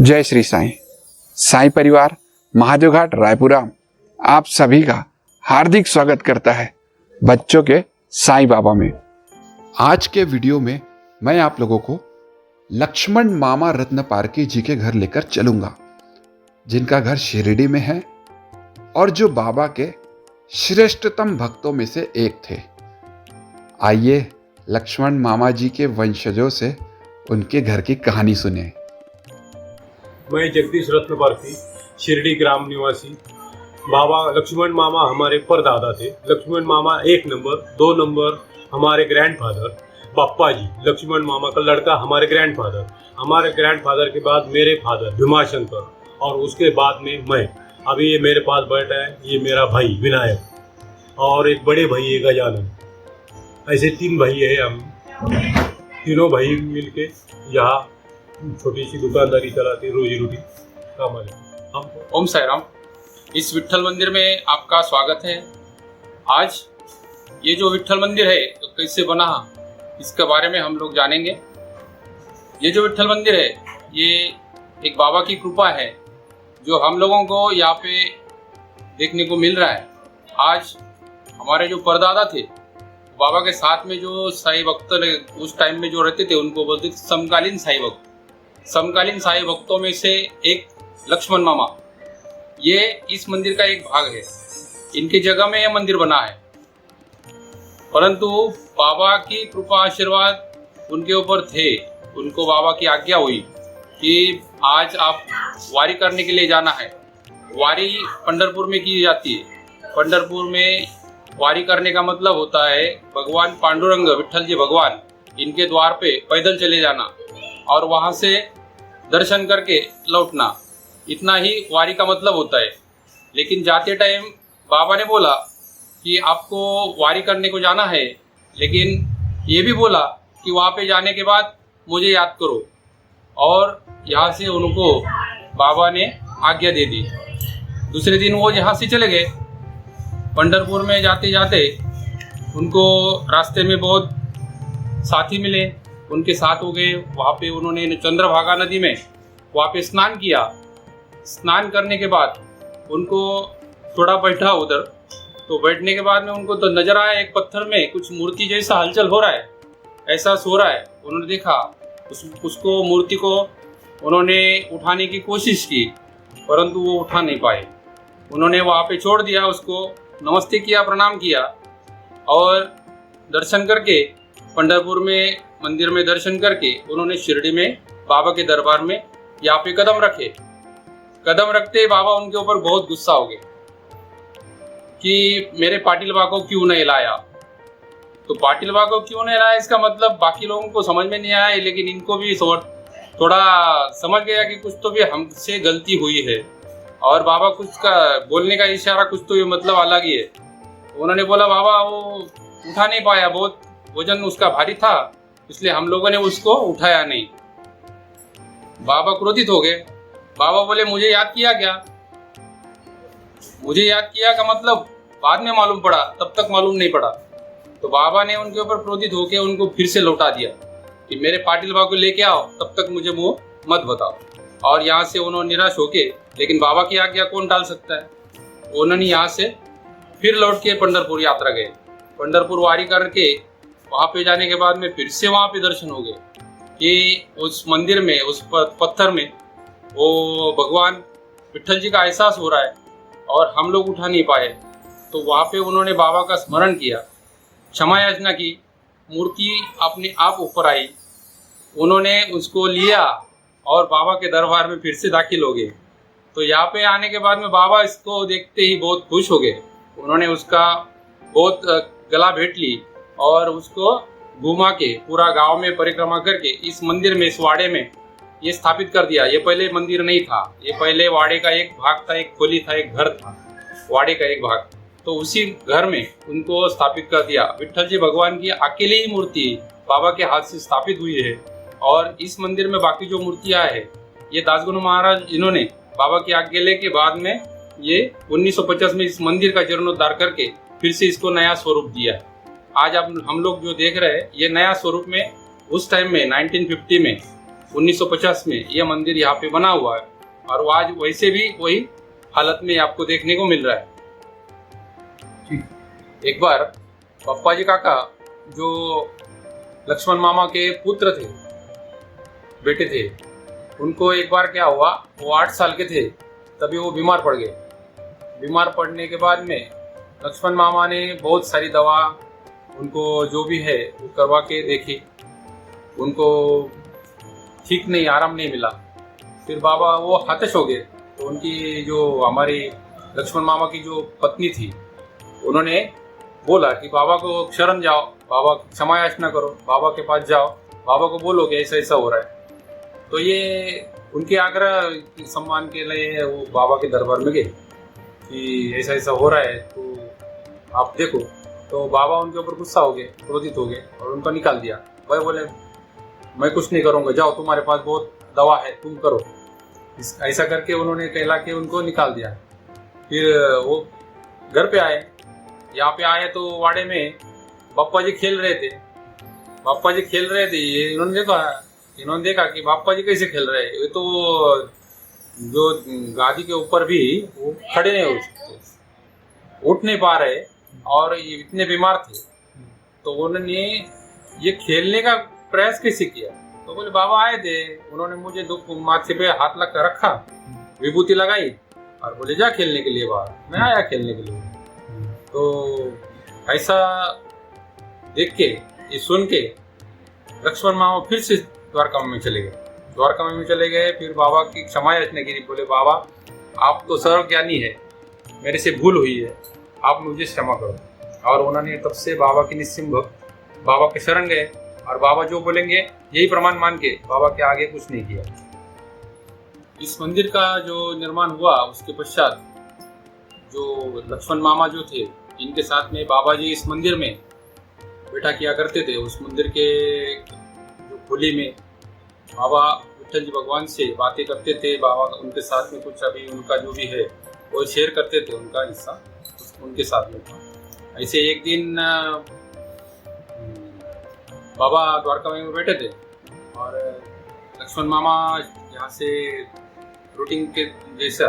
जय श्री साईं। साईं परिवार महादेव घाट रायपुरा आप सभी का हार्दिक स्वागत करता है बच्चों के साईं बाबा में। आज के वीडियो में मैं आप लोगों को लक्ष्मण मामा रत्न पारकी जी के घर लेकर चलूंगा, जिनका घर शिरडी में है और जो बाबा के श्रेष्ठतम भक्तों में से एक थे। आइए लक्ष्मण मामा जी के वंशजों से उनके घर की कहानी सुने। मैं जगदीश रत्न पारकी, शिरडी ग्राम निवासी। बाबा लक्ष्मण मामा हमारे परदादा थे। लक्ष्मण मामा 1 नंबर, 2 नंबर हमारे ग्रैंडफादर बाप्पा जी, लक्ष्मण मामा का लड़का हमारे ग्रैंडफादर के बाद मेरे फादर भीमाशंकर और उसके बाद में मैं। अभी ये मेरे पास बैठा है, ये मेरा भाई विनायक और एक बड़े भाई है गजानन। ऐसे 3 भाई है हम। तीनों भाई मिलके यहाँ छोटी सी दुकानदारी चलाती, रोजी रोटी कमाते हम। ओम साई राम। इस विट्ठल मंदिर में आपका स्वागत है। आज ये जो विट्ठल मंदिर है तो कैसे बना, इसके बारे में हम लोग जानेंगे। ये जो विट्ठल मंदिर है ये एक बाबा की कृपा है जो हम लोगों को यहाँ पे देखने को मिल रहा है। आज हमारे जो परदादा थे, बाबा के साथ में जो साई भक्त उस टाइम में जो रहते थे उनको बोलते थे समकालीन साई भक्त। समकालीन साई भक्तों में से एक लक्ष्मण मामा, ये इस मंदिर का एक भाग है। इनकी जगह में यह मंदिर बना है, परंतु बाबा की कृपा आशीर्वाद उनके ऊपर थे। उनको बाबा की आज्ञा हुई कि आज आप वारी करने के लिए जाना है। वारी पंढरपुर में की जाती है। पंढरपुर में वारी करने का मतलब होता है भगवान पांडुरंग विट्ठल जी भगवान, इनके द्वार पे पैदल चले जाना और वहाँ से दर्शन करके लौटना। इतना ही वारी का मतलब होता है। लेकिन जाते टाइम बाबा ने बोला कि आपको वारी करने को जाना है, लेकिन ये भी बोला कि वहाँ पे जाने के बाद मुझे याद करो। और यहाँ से उनको बाबा ने आज्ञा दे दी। दूसरे दिन वो यहाँ से चले गए। पंढरपुर में जाते जाते उनको रास्ते में बहुत साथी मिले, उनके साथ हो गए। वहाँ पे उन्होंने चंद्रभागा नदी में वहाँ पे स्नान किया। स्नान करने के बाद उनको थोड़ा बैठा उधर, तो बैठने के बाद में उनको तो नजर आया एक पत्थर में कुछ मूर्ति जैसा हलचल हो रहा है, एहसास हो रहा है। उन्होंने देखा उसको मूर्ति को उन्होंने उठाने की कोशिश की, परंतु वो उठा नहीं पाए। उन्होंने वहाँ पे छोड़ दिया, उसको नमस्ते किया, प्रणाम किया और दर्शन करके पंढरपुर में मंदिर में दर्शन करके उन्होंने शिरडी में बाबा के दरबार में यहाँ पे कदम रखे। कदम रखते बाबा उनके ऊपर बहुत गुस्सा हो गए कि मेरे पाटिल बा को क्यों नहीं लाया। तो पाटिल बा को क्यों नहीं लाया, इसका मतलब बाकी लोगों को समझ में नहीं आया, लेकिन इनको भी थोड़ा समझ गया कि कुछ तो भी हमसे गलती हुई है। और बाबा कुछ का बोलने का इशारा कुछ तो ये मतलब अलग ही है। उन्होंने बोला बाबा वो उठा नहीं पाया, बहुत वजन उसका भारी था, इसलिए हम लोगों ने उसको उठाया नहीं। बाबा क्रोधित हो गए। बाबा बोले मुझे याद किया क्या? मुझे याद किया का मतलब बाद में मालूम पड़ा, तब तक मालूम नहीं पड़ा। तो बाबा ने उनके ऊपर क्रोधित होकर उनको फिर से लौटा दिया कि मेरे पाटिल बा को लेके आओ, तब तक मुझे मुंह मत बताओ। और यहाँ से उन्होंने निराश होके, लेकिन बाबा की आज्ञा कौन टाल सकता है, उन्होंने यहाँ से फिर लौट के पंढरपुर यात्रा गए। पंढरपुर वारी करके वहाँ पे जाने के बाद में फिर से वहाँ पे दर्शन हो गए कि उस मंदिर में, उस पत्थर में वो भगवान विट्ठल जी का एहसास हो रहा है और हम लोग उठा नहीं पाए। तो वहाँ पे उन्होंने बाबा का स्मरण किया, क्षमा याचना की, मूर्ति अपने आप ऊपर आई। उन्होंने उसको लिया और बाबा के दरबार में फिर से दाखिल हो गए। तो यहाँ पे आने के बाद में बाबा इसको देखते ही बहुत खुश हो गए। उन्होंने उसका बहुत गला भेंट ली और उसको घुमा के पूरा गांव में परिक्रमा करके इस मंदिर में, इस वाड़े में ये स्थापित कर दिया। ये पहले मंदिर नहीं था, ये पहले वाड़े का एक भाग था, एक खोली था, एक घर था, वाड़े का एक भाग। तो उसी घर में उनको स्थापित कर दिया। विट्ठल जी भगवान की अकेली ही मूर्ति बाबा के हाथ से स्थापित हुई है। और इस मंदिर में बाकी जो मूर्तियाँ है ये दासगुरु महाराज इन्होंने बाबा की आज्ञा ले के बाद में ये 1950 में इस मंदिर का जीर्णोद्धार करके फिर से इसको नया स्वरूप दिया है। आज आप हम लोग जो देख रहे हैं ये नया स्वरूप में उस टाइम में 1950 में 1950 में यह मंदिर यहाँ पे बना हुआ है और वो आज वैसे भी वही हालत में आपको देखने को मिल रहा है। एक बार पप्पा जी काका जो लक्ष्मण मामा के पुत्र थे, बेटे थे, उनको एक बार क्या हुआ, वो 8 साल के थे तभी वो बीमार पड़ गए। बीमार पड़ने के बाद में लक्ष्मण मामा ने बहुत सारी दवा उनको जो भी है वो करवा के देखी, उनको ठीक नहीं, आराम नहीं मिला। फिर बाबा वो हताश हो गए। तो उनकी जो हमारी लक्ष्मण मामा की जो पत्नी थी, उन्होंने बोला कि बाबा को शरण जाओ, बाबा की क्षमा याचना करो, बाबा के पास जाओ, बाबा को बोलो कि ऐसा ऐसा हो रहा है। तो ये उनके आग्रह सम्मान के लिए वो बाबा के दरबार में गए कि ऐसा ऐसा हो रहा है तो आप देखो। तो बाबा उनके ऊपर गुस्सा हो गए, क्रोधित हो गए और उनको निकाल दिया। भाई बोले मैं कुछ नहीं करूँगा, जाओ तुम्हारे पास बहुत दवा है, तुम करो। ऐसा करके उन्होंने कहला के उनको निकाल दिया। फिर वो घर पे आए। यहाँ पे आए तो वाड़े में बाप्पा जी खेल रहे थे। बाप्पा जी खेल रहे थे, इन्होंने देखा कि बाप्पा जी कैसे खेल रहे हैं। ये तो जो गादी के ऊपर भी वो खड़े नहीं हो सकते, उठ नहीं पा रहे और ये इतने बीमार थे। तो उन्होंने ये खेलने का प्रयास कैसे किया। तो बोले बाबा आए थे, उन्होंने मुझे दो माथे पे हाथ लग कर रखा, विभूति लगाई और बोले जा खेलने के लिए बाहर। मैं आया खेलने के लिए। तो ऐसा देख के, ये सुन के लक्ष्मण मामा फिर से द्वारका में चले गए। द्वारका में चले गए, फिर बाबा की क्षमा याचना की। बोले बाबा आप तो सर्वज्ञानी है, मेरे से भूल हुई है, आप मुझे क्षमा करो। और उन्होंने तब से बाबा की निस्सिम भक्त बाबा के शरण गए और बाबा जो बोलेंगे यही प्रमाण मान के बाबा के आगे कुछ नहीं किया। इस मंदिर का जो निर्माण हुआ उसके पश्चात जो लक्ष्मण मामा जो थे, इनके साथ में बाबा जी इस मंदिर में बैठा किया करते थे। उस मंदिर के जो खोली में बाबा विठल जी भगवान से बातें करते थे। बाबा उनके साथ में कुछ अभी उनका जो भी है वो शेयर करते थे, उनका हिस्सा उनके साथ में था। ऐसे एक दिन बाबा द्वारका में बैठे थे और लक्ष्मण मामा यहाँ से रूटीन के जैसा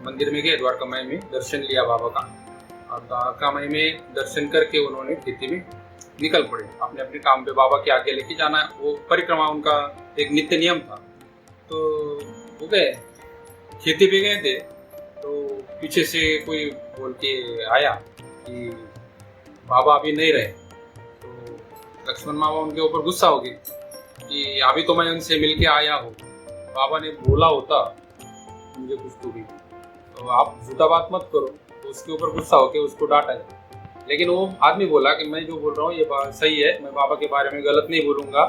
मंदिर में गए। द्वारका माई में दर्शन लिया बाबा का और द्वारका माई में दर्शन करके उन्होंने खेती में निकल पड़े। अपने अपने काम पे बाबा के आगे लेके जाना, वो परिक्रमा उनका एक नित्य नियम था। तो वो गए, खेती पे गए थे। तो पीछे से कोई बोल के आया कि बाबा अभी नहीं रहे। तो लक्ष्मण मामा उनके ऊपर गुस्सा हो गए कि अभी तो मैं उनसे मिल के आया हूँ, बाबा ने बोला होता मुझे कुछ तो आप झूठा बात मत करो। तो उसके ऊपर गुस्सा होकर उसको डांटा है। लेकिन वो आदमी बोला कि मैं जो बोल रहा हूँ ये बात सही है, मैं बाबा के बारे में गलत नहीं बोलूँगा,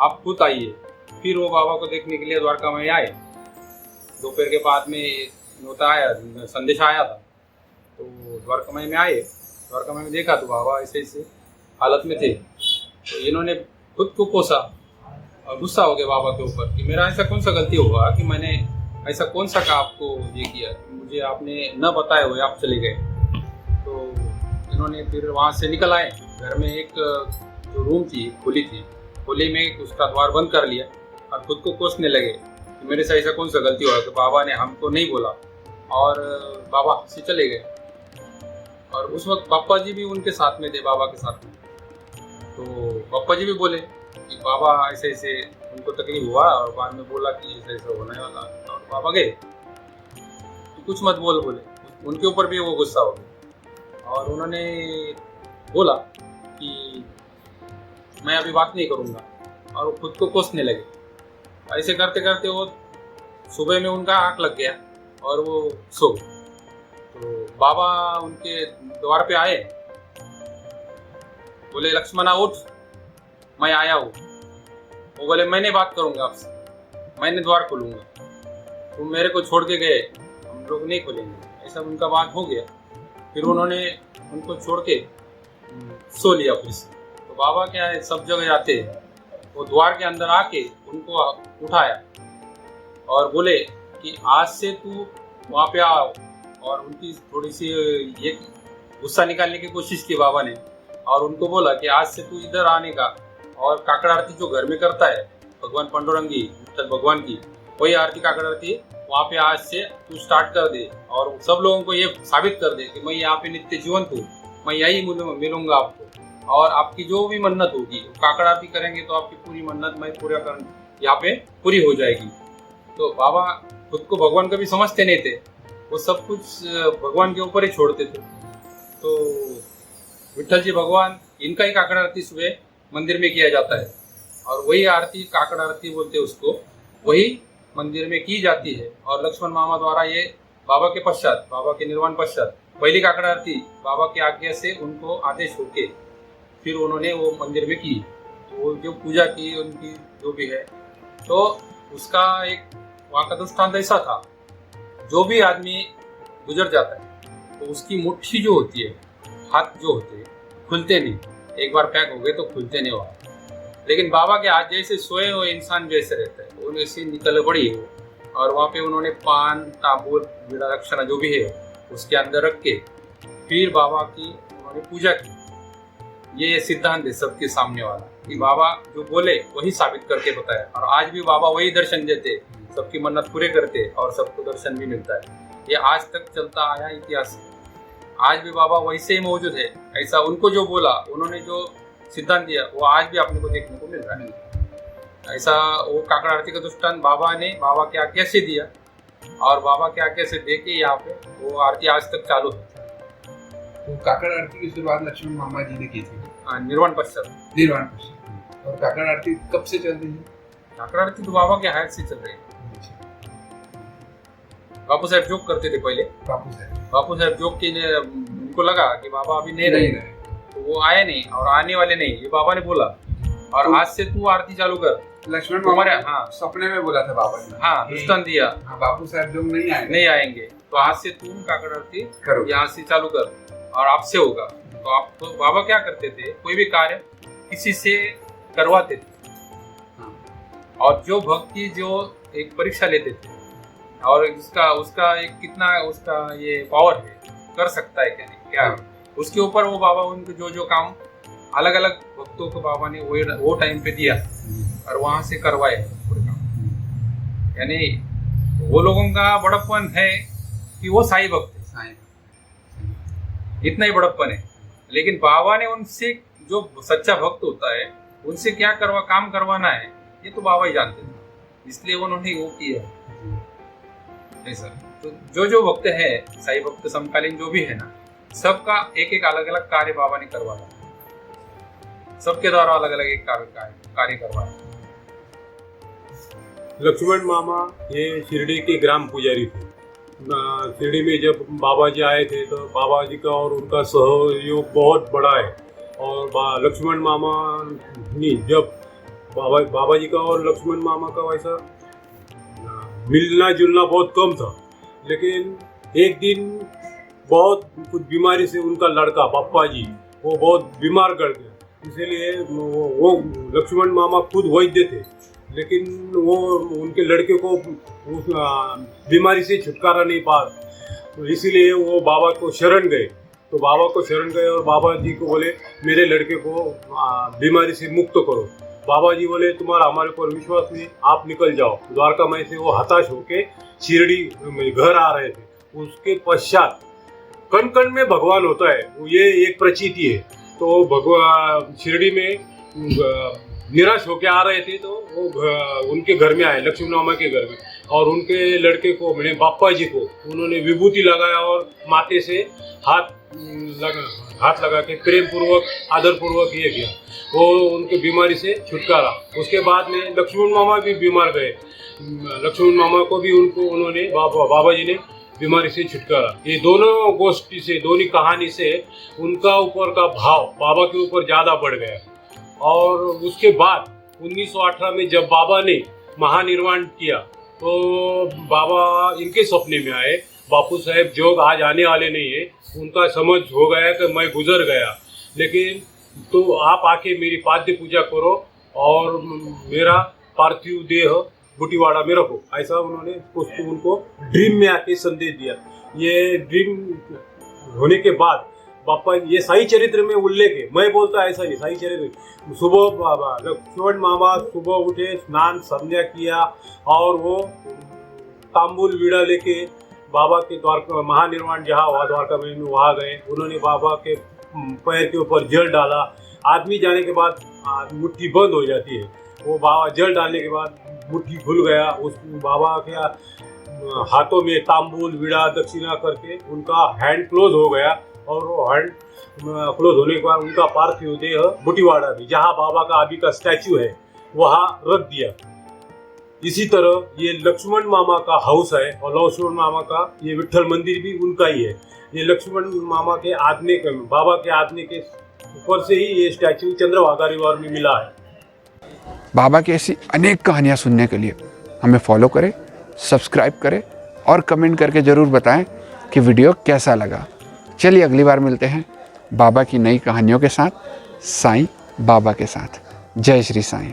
आप खुद आइए। फिर वो बाबा को देखने के लिए द्वारका में आए। दोपहर के बाद में नोता आया, संदेश आया था। तो द्वारका में आए, द्वारका में देखा तो बाबा ऐसे ऐसे हालत में थे। तो इन्होंने खुद को कोसा और गुस्सा हो गया बाबा के ऊपर कि मेरा ऐसा कौन सा गलती होगा कि मैंने ऐसा कौन सा का आपको ये किया, मुझे आपने न बताया हुए आप चले गए। तो इन्होंने फिर वहाँ से निकल आए। घर में एक जो रूम थी, खोली थी, खोली में उसका द्वार बंद कर लिया और खुद को कोसने लगे कि मेरे से ऐसा कौन सा गलती हुआ। तो बाबा ने हमको नहीं बोला और बाबा से चले गए। और उस वक्त पापा जी भी उनके साथ में थे, बाबा के साथ में। तो पापा जी भी बोले कि बाबा ऐसे ऐसे उनको तकलीफ हुआ और बाद में बोला कि ऐसा ऐसा होने वाला। और बाबा गए तो कुछ मत बोले। उनके ऊपर भी वो गुस्सा हो गया और उन्होंने बोला कि मैं अभी बात नहीं करूँगा और वो खुद को कोसने लगे। ऐसे करते करते वो सुबह में उनका आँख लग गया और वो सो गए। तो बाबा उनके द्वार पे आए, बोले लक्ष्मणा उठ, मैं आया हूँ। वो बोले मैं नहीं बात करूँगा आपसे, मैंने द्वार खोलूँगा, तुम मेरे को छोड़ के गए, हम लोग नहीं खोलेंगे। ऐसा उनका बात हो गया। फिर उन्होंने उनको छोड़ के सो लिया फिर से। तो बाबा क्या है, सब जगह जाते हैं। वो द्वार के अंदर आके उनको उठाया और बोले कि आज से तू वहाँ पे आओ। और उनकी थोड़ी सी ये गुस्सा निकालने की कोशिश की बाबा ने और उनको बोला कि आज से तू इधर आने का और काकड़ आरती जो घर में करता है भगवान पांडुरंगी विठ्ठल भगवान की, वही आरती काकड़ आरती वहाँ पे आज से तू स्टार्ट कर दे और सब लोगों को ये साबित कर दे कि मैं यहाँ पे नित्य जीवंत हूँ, मैं यही मिलूंगा आपको, और आपकी जो भी मन्नत होगी काकड़ आरती करेंगे तो आपकी पूरी मन्नत मैं पूरा कर यहाँ पे पूरी हो जाएगी। तो बाबा खुद को भगवान कभी समझते नहीं थे, वो सब कुछ भगवान के ऊपर ही छोड़ते थे। तो विठ्ठल जी भगवान इनका ही काकड़ आरती सुबह मंदिर में किया जाता है और वही आरती काकड़ आरती बोलते हैं उसको, वही मंदिर में की जाती है। और लक्ष्मण मामा द्वारा ये बाबा के पश्चात, बाबा के निर्वाण पश्चात पहली काकड़ आरती बाबा की आज्ञा से उनको आदेश होके फिर उन्होंने वो मंदिर में की। तो वो जो पूजा की उनकी जो भी है, तो उसका एक वहाँ का दृष्टांत ऐसा था, जो भी आदमी गुजर जाता है तो उसकी मुट्ठी जो होती है, हाथ जो होते हैं खुलते नहीं, एक बार पैक हो गए तो खुलते नहीं वहाँ। लेकिन बाबा के हाथ जैसे सोए हुए इंसान जैसे रहते हैं, उन्हें से निकल पड़ी हो और वहाँ पे उन्होंने पान ताबूत बीड़ा रक्षणा जो भी है उसके अंदर रख के फिर बाबा की उन्होंने पूजा की। ये सिद्धांत है सबके सामने वाला कि बाबा जो बोले वही साबित करके बताया, और आज भी बाबा वही दर्शन देते, सबकी मन्नत पूरे करते और सबको दर्शन भी मिलता है। ये आज तक चलता आया इतिहास, आज भी बाबा वैसे ही मौजूद है। ऐसा उनको जो बोला, उन्होंने जो सिद्धांत दिया, वो आज भी अपने को देखने को मिल रहा है। ऐसा वो काकड़ आरती का दृष्टांत बाबा ने बाबा के आज्ञा से दिया और बाबा के आज्ञा से दे के यहाँ पे वो आरती आज तक चालू है। तो काकड़ आरती की शुरुआत लक्ष्मण मामा जी ने की थी। निर्वाण पश्चात। निर्वाण पश्चात। और काकड़ आरती कब से चल रही है? काकड़ आरती तो बाबा के हाथ से चल रही है। बापू साहब जोक करते थे पहले। बापू साहब जोक के उनको लगा कि बाबा अभी नहीं रहे, तो वो आए नहीं और आने वाले नहीं, ये बाबा ने बोला और आज से तू आरती चालू कर। लक्ष्मण मामा हाँ सपने में बोला था बाबा ने। हाँ दृष्टांत दिया। हाँ, बापू साहब जो नहीं आएंगे तो आज से तुम काकड़ आरती यहाँ से चालू कर और आपसे होगा। तो आप तो बाबा क्या करते थे, कोई भी कार्य किसी से करवाते थे और जो भक्ति जो एक परीक्षा लेते थे और उसका एक कितना उसका ये पावर है, कर सकता है क्या नहीं, क्या है उसके ऊपर वो बाबा उनको जो काम अलग अलग भक्तों को बाबा ने वो टाइम पे दिया और वहां से करवाए पूरे काम। यानी वो लोगों का बड़प्पन है कि वो साईं भक्त है, इतना ही बड़प्पन है। लेकिन बाबा ने उनसे जो सच्चा भक्त होता है उनसे क्या काम करवाना है ये तो बाबा ही जानते थे, इसलिए उन्होंने वो किया ऐसा। तो जो भक्त है साईं भक्त समकालीन जो भी है ना, सबका एक एक अलग अलग कार्य बाबा ने करवाया, सबके द्वारा अलग अलग एक कार्य करवाया। लक्ष्मण मामा ये शिरडी के ग्राम पुजारी थे। शिरडी में जब बाबा जी आए थे तो बाबा जी का और उनका सहयोग बहुत बड़ा है। और लक्ष्मण मामा ने जब बाबा जी का और लक्ष्मण मामा का वैसा मिलना जुलना बहुत कम था, लेकिन एक दिन बहुत कुछ बीमारी से उनका लड़का पप्पा जी वो बहुत बीमार कर गया, इसीलिए वो लक्ष्मण मामा खुद वैद्य थे, लेकिन वो उनके लड़के को उस बीमारी से छुटकारा नहीं पा, तो इसीलिए वो बाबा को शरण गए। तो बाबा को शरण गए और बाबा जी को बोले मेरे लड़के को बीमारी से मुक्त करो। बाबा जी बोले तुम्हारा हमारे ऊपर विश्वास नहीं, आप निकल जाओ। द्वारका में से वो हताश होके शिरडी घर आ रहे थे। उसके पश्चात कण कण में भगवान होता है, ये एक प्रचीति है। तो भगवान शिरडी में निराश होके आ रहे थे, तो वो उनके घर में आए, लक्ष्मण मामा के घर में, और उनके लड़के को मैंने बापा जी को उन्होंने विभूति लगाया और माथे से हाथ लगा के प्रेम पूर्वक आदर पूर्वक ये किया, वो उनके बीमारी से छुटकारा। उसके बाद में लक्ष्मण मामा भी बीमार गए, लक्ष्मण मामा को भी उन्होंने बाबा जी ने बीमारी से छुटकारा। ये दोनों गोष्ठी से, दोनों कहानी से उनका ऊपर का भाव बाबा के ऊपर ज़्यादा बढ़ गया। और उसके बाद 1918 में जब बाबा ने महानिर्वाण किया तो बाबा इनके सपने में आए। बापू साहेब जोग आज आने वाले नहीं है, उनका समझ हो गया कि मैं गुजर गया, लेकिन तो आप आके मेरी पाद्य पूजा करो और मेरा पार्थिव देह बुटीवाड़ा में रखो। ऐसा उन्होंने उनको ड्रीम में आके संदेश दिया। ये ड्रीम होने के बाद बापा ये साई चरित्र में उल्लेख है, मैं बोलता ऐसा नहीं, साई चरित्र सुबह बाबा लक्ष्मण मामा सुबह उठे, स्नान संध्या किया और वो तांबुल वीड़ा लेके बाबा के द्वारका महानिर्वाण जहाँ हुआ द्वारका में वहाँ गए। उन्होंने बाबा के पैर के ऊपर जल डाला। आदमी जाने के बाद मुट्ठी बंद हो जाती है, वो बाबा जल डालने के बाद मुट्ठी खुल गया। उस बाबा के हाथों में तांबुल वीड़ा दक्षिणा करके उनका हैंड क्लोज हो गया और वो हैंड क्लोज होने के बाद उनका पार्थिव देह बुटीवाड़ा में जहाँ बाबा का अभी का स्टैचू है वहाँ रख दिया। इसी तरह ये लक्ष्मण मामा का हाउस है और लक्ष्मण मामा का ये विट्ठल मंदिर भी उनका ही है। ये लक्ष्मण मामा के आदमी के बाबा के आदमी के ऊपर से ही ये स्टैचू चंद्रभागा रिवर में मिला है। बाबा की ऐसी अनेक कहानियाँ सुनने के लिए हमें फॉलो करें, सब्सक्राइब करें और कमेंट करके ज़रूर बताएं कि वीडियो कैसा लगा। चलिए अगली बार मिलते हैं बाबा की नई कहानियों के साथ, साईं बाबा के साथ। जय श्री साईं।